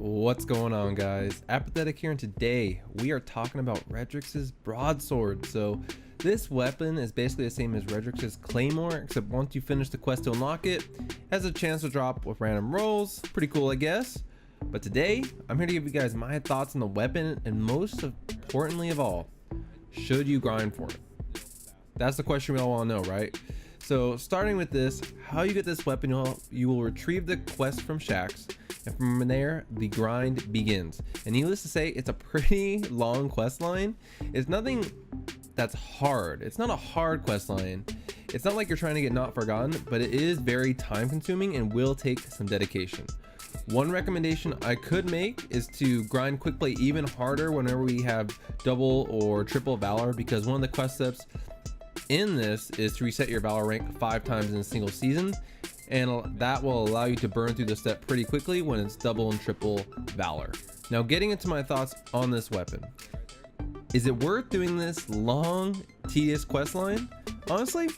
What's going on, guys? Apathetic here, and today we are talking about Redrix's Broadsword. So this weapon is basically the same as Redrix's Claymore, except once you finish the quest to unlock it, it has a chance to drop with random rolls. Pretty cool, I guess. But today I'm here to give you guys my thoughts on the weapon, and most importantly of all, should you grind for it? That's the question we all want to know, right? So starting with this, how you get this weapon, you will retrieve the quest from Shaxx, and from there the grind begins. And needless to say, it's a pretty long quest line. It's nothing that's hard. It's not a hard quest line. It's not like you're trying to get Not Forgotten, but it is very time consuming and will take some dedication. One recommendation I could make is to grind quick play even harder whenever we have double or triple valor, because one of the quest steps in this is to reset your valor rank 5 times in a single season, and that will allow you to burn through the step pretty quickly when it's double and triple valor. Now, getting into my thoughts on this weapon, is it worth doing this long tedious quest line? Honestly,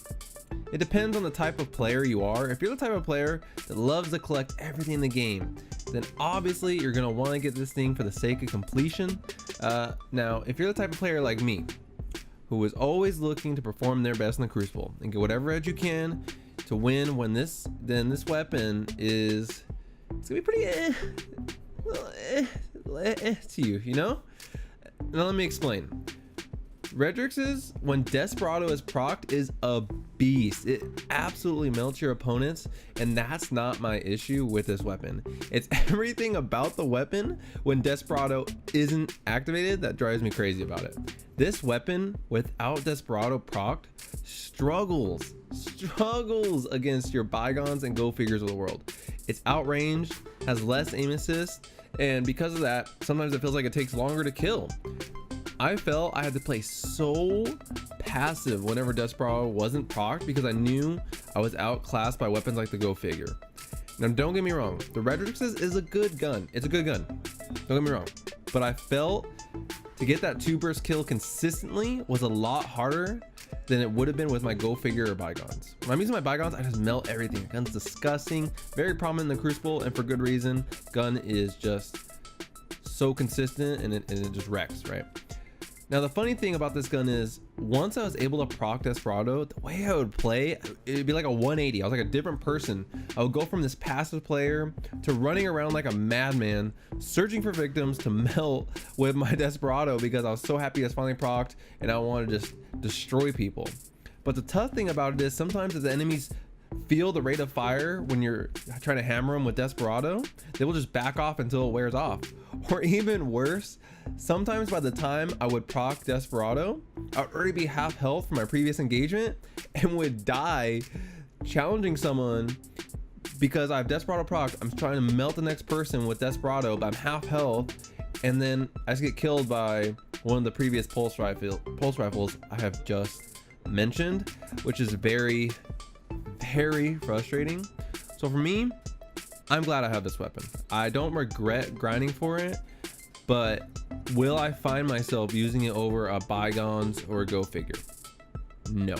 it depends on the type of player you are. If you're the type of player that loves to collect everything in the game, then obviously you're going to want to get this thing for the sake of completion. Now, if you're the type of player like me, who is always looking to perform their best in the Crucible and get whatever edge you can to win, then this weapon is, it's gonna be pretty to you, you know? Now let me explain. Redrix's, when Desperado is procced, is a beast. It absolutely melts your opponents, and that's not my issue with this weapon. It's everything about the weapon when Desperado isn't activated that drives me crazy about it. This weapon without Desperado procced struggles against your Bygones and Go Figures of the world. It's outranged, has less aim assist, and because of that, sometimes it feels like it takes longer to kill. I felt I had to play so passive whenever Desperado wasn't procced because I knew I was outclassed by weapons like the Go Figure. Now, don't get me wrong, the Redrix is a good gun. It's a good gun. Don't get me wrong. But I felt to get that 2-burst kill consistently was a lot harder than it would have been with my Go Figure or Bygones. When I'm using my Bygones, I just melt everything. The gun's disgusting, very prominent in the Crucible, and for good reason. Gun is just so consistent, and it just wrecks, right? Now, the funny thing about this gun is, once I was able to proc Desperado, the way I would play, it'd be like a 180. I was like a different person. I would go from this passive player to running around like a madman, searching for victims to melt with my Desperado because I was so happy it's finally procced and I wanted to just destroy people. But the tough thing about it is, sometimes as the enemies feel the rate of fire when you're trying to hammer them with Desperado, they will just back off until it wears off. Or even worse, sometimes by the time I would proc Desperado, I would already be half health from my previous engagement and would die challenging someone because I have Desperado procced. I'm trying to melt the next person with Desperado, but I'm half health, and then I just get killed by one of the previous pulse rifles I have just mentioned, which is very frustrating. So for me, I'm glad I have this weapon. I don't regret grinding for it, but will I find myself using it over a Bygones or a Go Figure? No,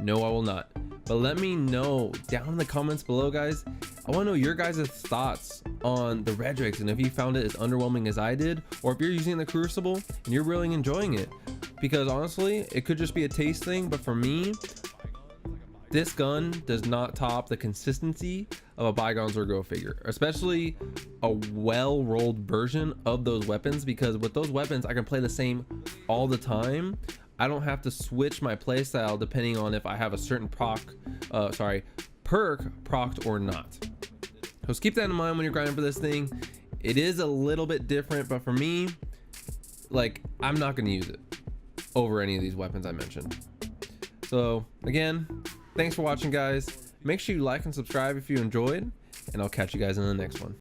I will not. But let me know down in the comments below, guys. I want to know your guys' thoughts on the Redrix, and if you found it as underwhelming as I did, or if you're using the Crucible and you're really enjoying it. Because honestly, it could just be a taste thing, but for me, this gun does not top the consistency of a Bygones or Go Figure, especially a well-rolled version of those weapons, because with those weapons I can play the same all the time. I don't have to switch my playstyle depending on if I have a certain perk procced or not. So just keep that in mind when you're grinding for this thing. It is a little bit different, but for me, like, I'm not going to use it over any of these weapons I mentioned. So again, thanks for watching, guys. Make sure you like and subscribe if you enjoyed, and I'll catch you guys in the next one.